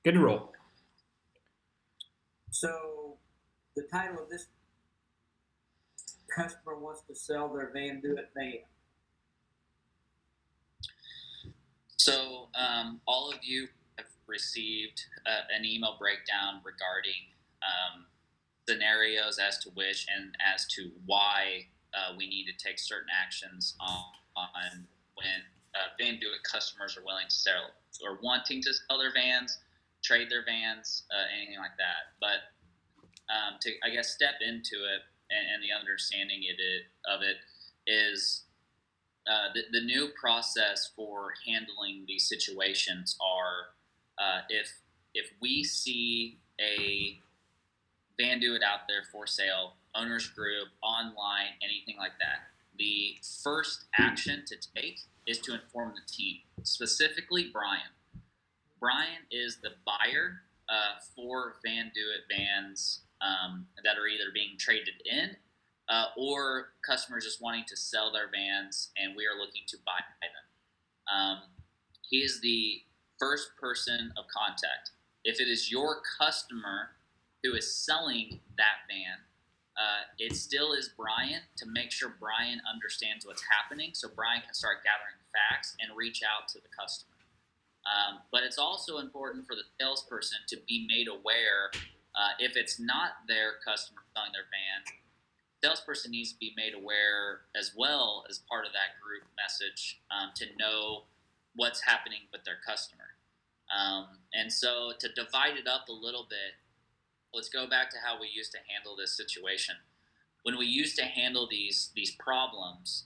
Good to roll. So the title of this customer wants to sell their Vandoit van. So all of you have received an email breakdown regarding scenarios as to which and as to why we need to take certain actions on when Vandoit customers are willing to sell or wanting to sell their vans, trade their vans, anything like that. But to, I guess, step into it and the understanding of it is the new process for handling these situations are if we see a Vandoit out there for sale, owners group, online, anything like that, the first action to take is to inform the team, specifically Brian. Brian is the buyer for Vandoit vans that are either being traded in or customers just wanting to sell their vans and we are looking to buy them. He is the first person of contact. If it is your customer who is selling that van, it still is Brian to make sure Brian understands what's happening so Brian can start gathering facts and reach out to the customer. But it's also important for the salesperson to be made aware if it's not their customer selling their van. The salesperson needs to be made aware as well as part of that group message to know what's happening with their customer. And so to divide it up a little bit, let's go back to how we used to handle this situation. When we used to handle these problems,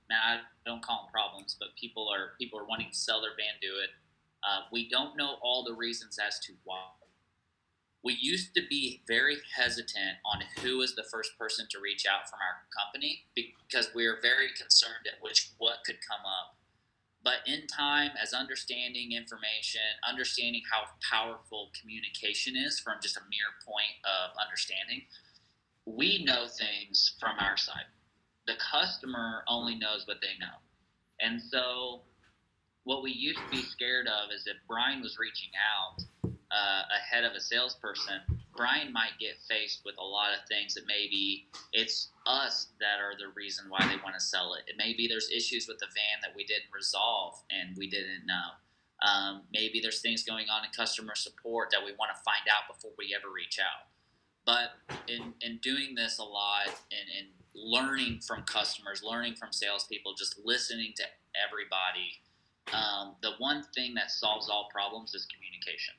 now I don't call them problems, but people are wanting to sell their Vandoit. We don't know all the reasons as to why. We used to be very hesitant on who is the first person to reach out from our company because we were very concerned at what could come up. But in time, as understanding information, understanding how powerful communication is from just a mere point of understanding, we know things from our side. The customer only knows what they know. And so what we used to be scared of is if Brian was reaching out ahead of a salesperson, Brian might get faced with a lot of things that maybe it's us that are the reason why they want to sell it. It maybe there's issues with the van that we didn't resolve and we didn't know. Maybe there's things going on in customer support that we want to find out before we ever reach out. But in doing this a lot and learning from customers, learning from salespeople, just listening to everybody, the one thing that solves all problems is communication.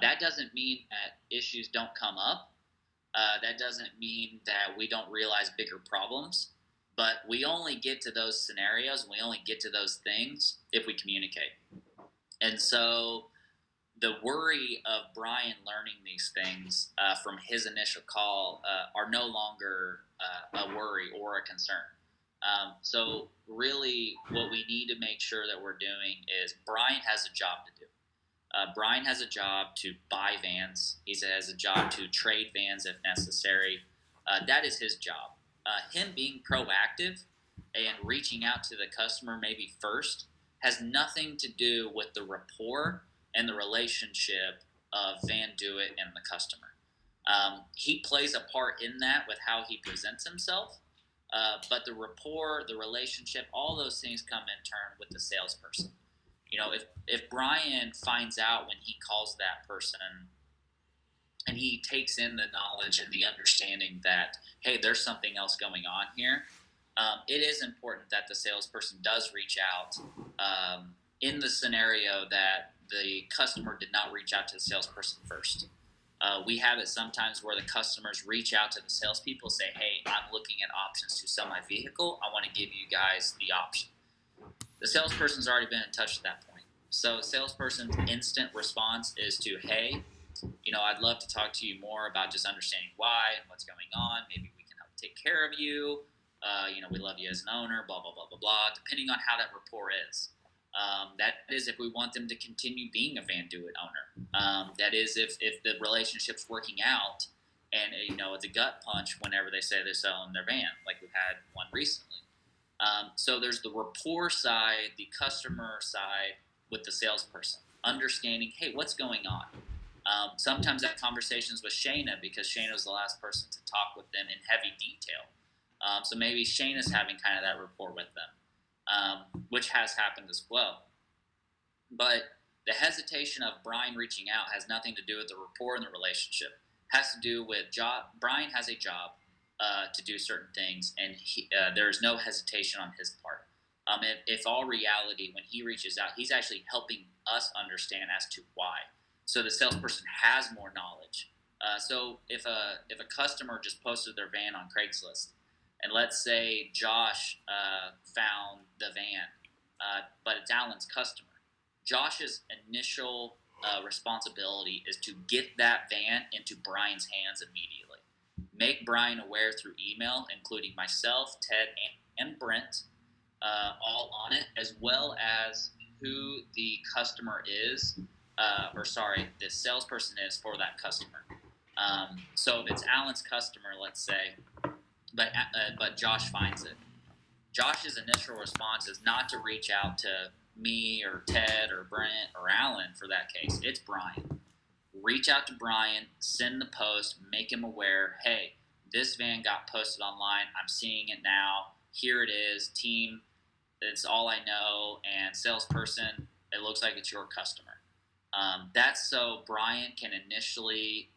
That doesn't mean that issues don't come up. That doesn't mean that we don't realize bigger problems. But we only get to those scenarios and we only get to those things if we communicate. And so the worry of Brian learning these things from his initial call are no longer a worry or a concern. So really what we need to make sure that we're doing is Brian has a job to do. Brian has a job to buy vans. He has a job to trade vans if necessary. That is his job. Him being proactive and reaching out to the customer maybe first has nothing to do with the rapport and the relationship of Vandoit and the customer. He plays a part in that with how he presents himself, but the rapport, the relationship, all those things come in turn with the salesperson. You know, if Brian finds out when he calls that person and he takes in the knowledge and the understanding that, hey, there's something else going on here, it is important that the salesperson does reach out in the scenario that the customer did not reach out to the salesperson first. We have it sometimes where the customers reach out to the salespeople, say, hey, I'm looking at options to sell my vehicle. I want to give you guys the option. The salesperson's already been in touch at that point. So salesperson's instant response is to, hey, I'd love to talk to you more about just understanding why and what's going on. Maybe we can help take care of you. We love you as an owner, blah, blah, blah, blah, blah, depending on how that rapport is. That is if we want them to continue being a Vandoit owner. That is if the relationship's working out and, it's a gut punch whenever they say they're selling their van, like we've had one recently. So there's the rapport side, the customer side with the salesperson. understanding, hey, what's going on. Sometimes that conversations with Shayna because Shayna was the last person to talk with them in heavy detail. So maybe Shayna's having kind of that rapport with them, which has happened as well. But the hesitation of Brian reaching out has nothing to do with the rapport in the relationship. It has to do with Brian has a job to do certain things, and there's no hesitation on his part. If all reality, when he reaches out, he's actually helping us understand as to why. So the salesperson has more knowledge. So if a customer just posted their van on Craigslist, and let's say Josh found the van, but it's Alan's customer, Josh's initial responsibility is to get that van into Brian's hands immediately. Make Brian aware through email, including myself, Ted, and Brent, all on it, as well as who the customer is, the salesperson is for that customer. So if it's Alan's customer, let's say, but Josh finds it, Josh's initial response is not to reach out to me or Ted or Brent or Alan for that case. It's Brian. Reach out to Brian, send the post, make him aware, hey, this van got posted online. I'm seeing it now. Here it is. Team, it's all I know. And salesperson, it looks like it's your customer. That's so Brian can initially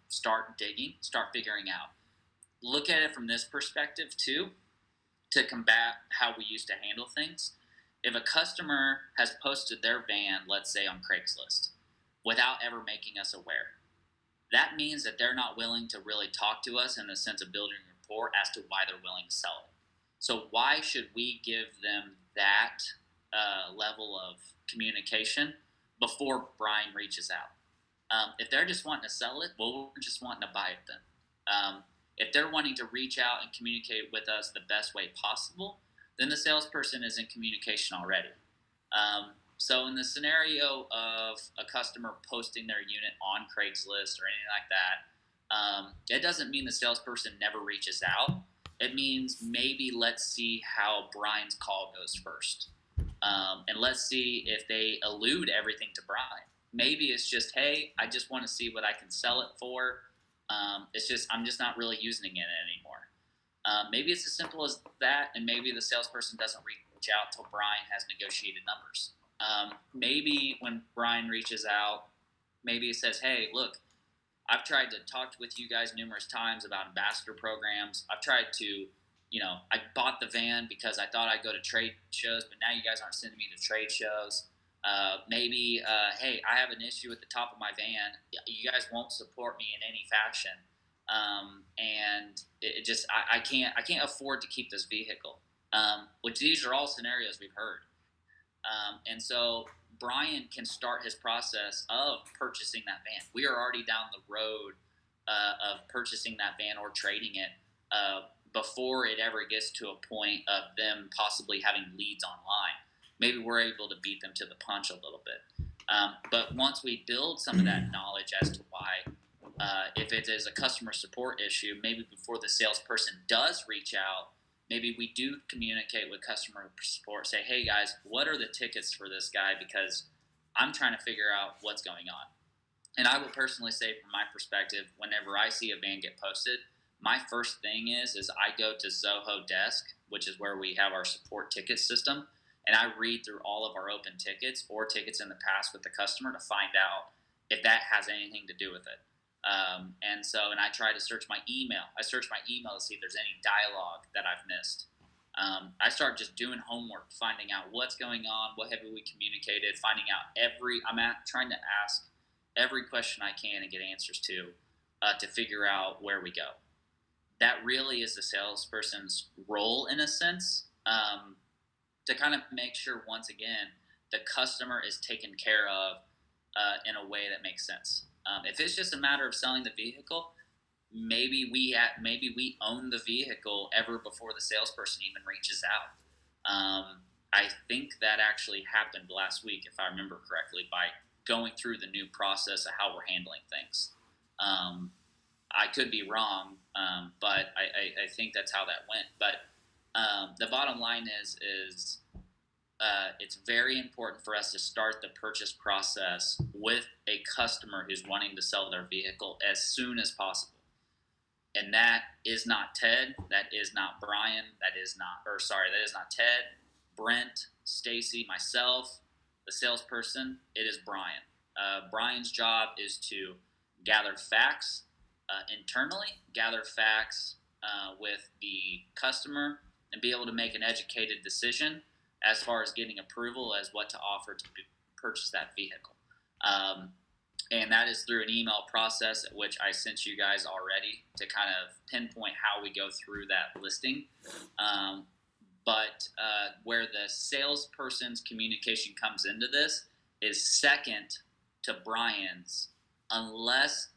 start digging, start figuring out. Look at it from this perspective too, to combat how we used to handle things. If a customer has posted their van, let's say on Craigslist, without ever making us aware, that means that they're not willing to really talk to us in the sense of building rapport as to why they're willing to sell it. So why should we give them that level of communication before Brian reaches out? If they're just wanting to sell it, well, we're just wanting to buy it then. If they're wanting to reach out and communicate with us the best way possible, then the salesperson is in communication already. So in the scenario of a customer posting their unit on Craigslist or anything like that, it doesn't mean the salesperson never reaches out. It means maybe let's see how Brian's call goes first. And let's see if they allude everything to Brian. Maybe it's just, hey, I just want to see what I can sell it for. I'm just not really using it anymore. Maybe it's as simple as that, and maybe the salesperson doesn't reach out till Brian has negotiated numbers. Maybe when Brian reaches out, maybe it says, hey, look, I've tried to talk with you guys numerous times about ambassador programs. I've tried to, I bought the van because I thought I'd go to trade shows, but now you guys aren't sending me to trade shows. Hey, I have an issue at the top of my van. You guys won't support me in any fashion. And I can't afford to keep this vehicle. Which these are all scenarios we've heard. And so Brian can start his process of purchasing that van. We are already down the road of purchasing that van or trading it before it ever gets to a point of them possibly having leads online. Maybe we're able to beat them to the punch a little bit. But once we build some of that knowledge as to why, if it is a customer support issue, maybe before the salesperson does reach out, maybe we do communicate with customer support, say, hey guys, what are the tickets for this guy? Because I'm trying to figure out what's going on. And I will personally say from my perspective, whenever I see a van get posted, my first thing is I go to Zoho Desk, which is where we have our support ticket system, and I read through all of our open tickets or tickets in the past with the customer to find out if that has anything to do with it. And I try to search my email. I search my email to see if there's any dialogue that I've missed. I start just doing homework, finding out what's going on, what have we communicated, finding out trying to ask every question I can and get answers to figure out where we go. That really is the salesperson's role in a sense, to kind of make sure, once again, the customer is taken care of in a way that makes sense. If it's just a matter of selling the vehicle, maybe we own the vehicle ever before the salesperson even reaches out. I think that actually happened last week, if I remember correctly, by going through the new process of how we're handling things. I could be wrong, but I think that's how that went. But the bottom line is it's very important for us to start the purchase process with a customer who's wanting to sell their vehicle as soon as possible. And that is not Ted. That is not Brian. That is not Ted, Brent, Stacy, myself, the salesperson. It is Brian. Brian's job is to gather facts internally, gather facts with the customer, and be able to make an educated decision as far as getting approval as what to offer to purchase that vehicle. And that is through an email process at which I sent you guys already to kind of pinpoint how we go through that listing. But where the salesperson's communication comes into this is second to Brian's, unless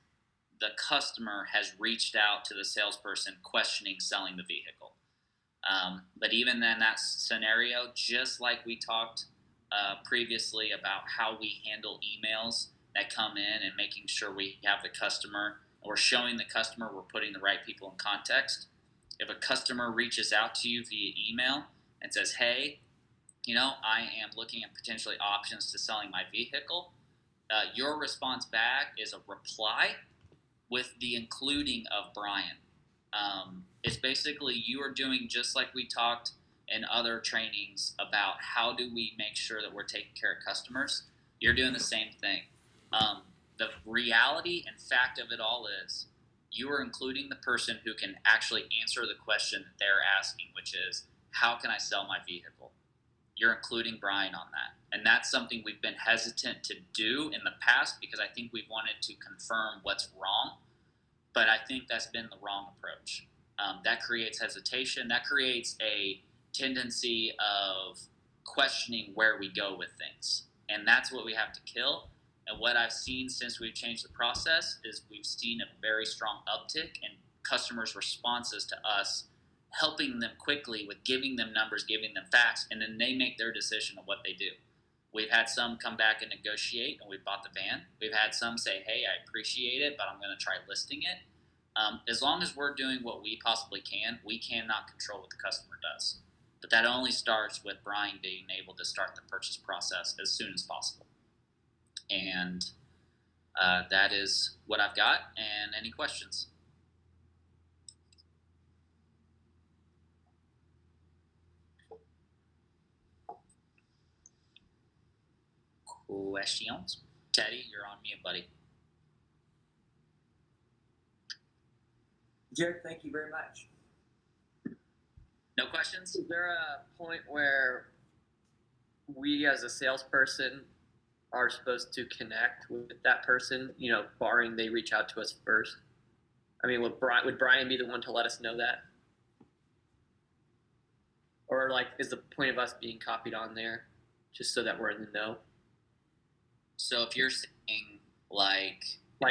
the customer has reached out to the salesperson questioning selling the vehicle. But even then, that scenario, just like we talked previously about how we handle emails that come in and making sure we have the customer, or showing the customer we're putting the right people in context. If a customer reaches out to you via email and says, hey, I am looking at potentially options to selling my vehicle, your response back is a reply with the including of Brian. It's basically you are doing just like we talked in other trainings about how do we make sure that we're taking care of customers. You're doing the same thing. The reality and fact of it all is you are including the person who can actually answer the question that they're asking, which is, how can I sell my vehicle? You're including Brian on that. And that's something we've been hesitant to do in the past because I think we've wanted to confirm what's wrong. But I think that's been the wrong approach. That creates hesitation. That creates a tendency of questioning where we go with things. And that's what we have to kill. And what I've seen since we've changed the process is we've seen a very strong uptick in customers' responses to us, helping them quickly with giving them numbers, giving them facts, and then they make their decision of what they do. We've had some come back and negotiate, and we've bought the van. We've had some say, hey, I appreciate it, but I'm going to try listing it. As long as we're doing what we possibly can, we cannot control what the customer does. But that only starts with Brian being able to start the purchase process as soon as possible. And that is what I've got. And any questions? Questions? Teddy, you're on mute, buddy. Jared, thank you very much. No questions? Is there a point where we as a salesperson are supposed to connect with that person, barring they reach out to us first? I mean, would Brian be the one to let us know that? Or is the point of us being copied on there just so that we're in the know? So if you're saying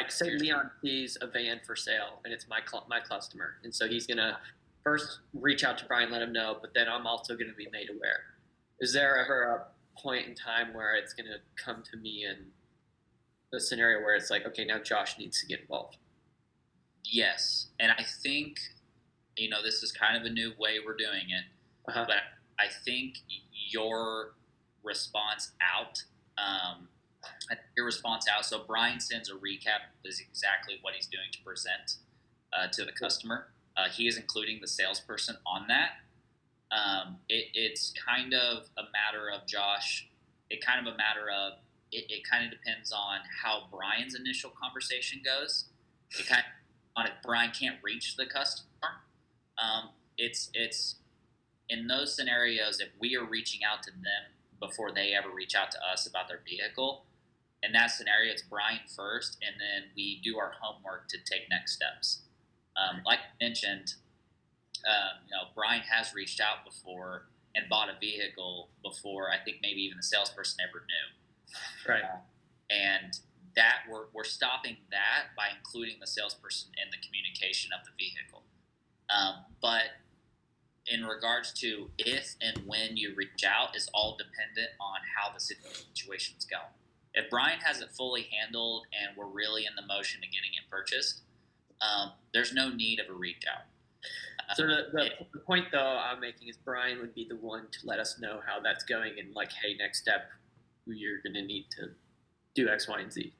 say Leon sees a van for sale and it's my customer, and so he's gonna first reach out to Brian, let him know, but then I'm also gonna be made aware. Is there ever a point in time where it's gonna come to me in a scenario where it's like, okay, now Josh needs to get involved? Yes, and I think this is kind of a new way we're doing it, but I think your response out. So Brian sends a recap is exactly what he's doing to present to the customer. He is including the salesperson on that. It's kind of a matter of Josh. It kind of depends on how Brian's initial conversation goes. It kind of on if Brian can't reach the customer. It's in those scenarios, if we are reaching out to them before they ever reach out to us about their vehicle, in that scenario, it's Brian first, and then we do our homework to take next steps. Like I mentioned, Brian has reached out before and bought a vehicle before I think maybe even the salesperson ever knew. Right. And that we're stopping that by including the salesperson in the communication of the vehicle. But in regards to if and when you reach out is all dependent on how the situations go. If Brian has it fully handled and we're really in the motion of getting it purchased, there's no need of a reach out. So the point though I'm making is Brian would be the one to let us know how that's going and like, hey, next step, you're going to need to do X, Y, and Z.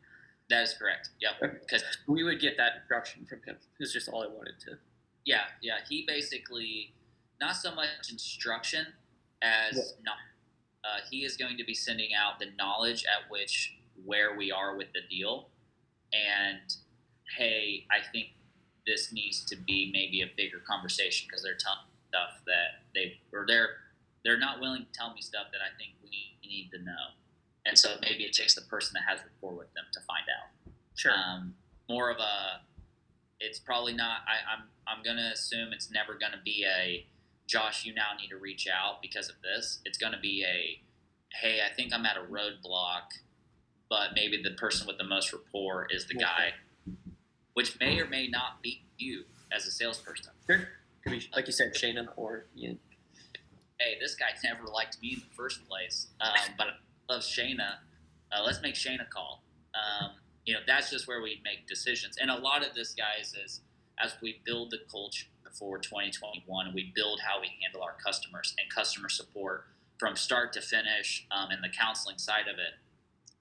That is correct. Yep. Because we would get that instruction from him. It's just all I wanted to. Yeah. He basically, not so much instruction as not. He is going to be sending out the knowledge at which where we are with the deal, and hey, I think this needs to be maybe a bigger conversation because they're telling stuff that they're not willing to tell me stuff that I think we need to know, and so maybe it takes the person that has rapport with them to find out. Sure. More of a, it's probably not. I'm gonna assume it's never gonna be a, Josh, you now need to reach out because of this. It's going to be a, hey, I think I'm at a roadblock, but maybe the person with the most rapport is the guy, which may or may not be you as a salesperson. Sure. Could be, like you said, Shayna or Ian. Hey, this guy never liked me in the first place, but I love Shayna. Let's make Shayna call. That's just where we make decisions. And a lot of this, guys, is as we build the culture for 2021, we build how we handle our customers and customer support from start to finish, and the counseling side of it.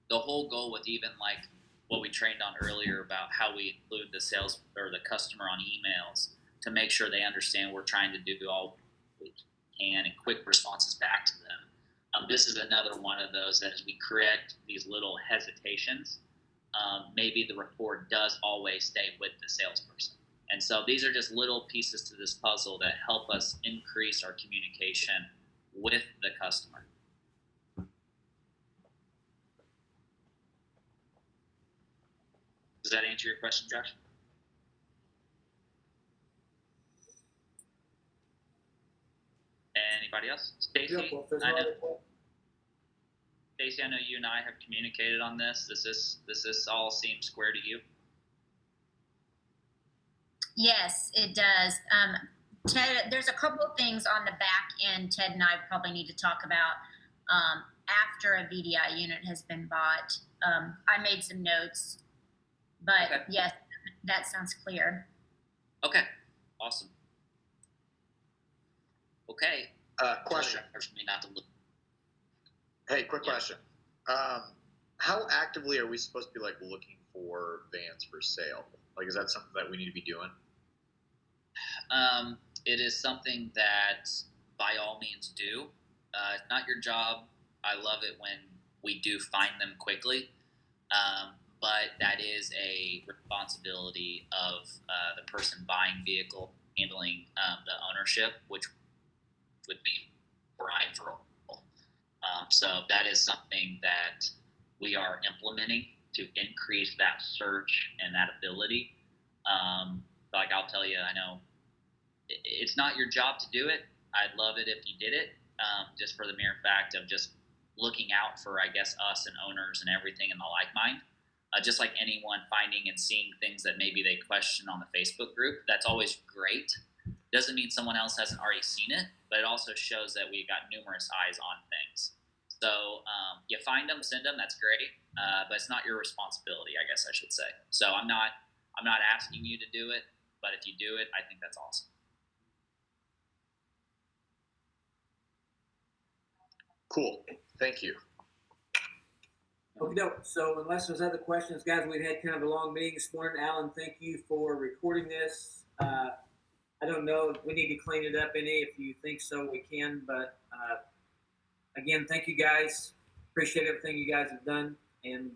The whole goal with even like what we trained on earlier about how we include the sales or the customer on emails to make sure they understand we're trying to do all we can and quick responses back to them. This is another one of those that as we correct these little hesitations, maybe the rapport does always stay with the salesperson. And so these are just little pieces to this puzzle that help us increase our communication with the customer. Does that answer your question, Josh? Anybody else? Stacy, Stacy, I know you and I have communicated on this. Does this all seem square to you? Yes, it does. Ted, there's a couple of things on the back end Ted and I probably need to talk about after a VDI unit has been bought. I made some notes, but okay. Yes, that sounds clear. Okay, awesome. Okay. Question. Hey, quick question. How actively are we supposed to be like looking for vans for sale? Like, is that something that we need to be doing? It is something that by all means do. It's not your job. I love it when we do find them quickly. But that is a responsibility of the person buying vehicle, handling the ownership, which would be Brian for all. So that is something that we are implementing to increase that search and that ability. Like I'll tell you, I know it's not your job to do it. I'd love it if you did it, just for the mere fact of just looking out for, I guess, us and owners and everything in the like mind. Just like anyone finding and seeing things that maybe they question on the Facebook group, that's always great. Doesn't mean someone else hasn't already seen it, but it also shows that we got numerous eyes on things. So you find them, send them, that's great, but it's not your responsibility, I guess I should say. So I'm not asking you to do it, but if you do it, I think that's awesome. Cool. Thank you. Okay, so unless there's other questions, guys, we've had kind of a long meeting this morning. Alan, thank you for recording this. I don't know if we need to clean it up any. If you think so, we can. But again, thank you guys. Appreciate everything you guys have done. And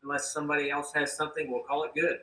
unless somebody else has something, we'll call it good.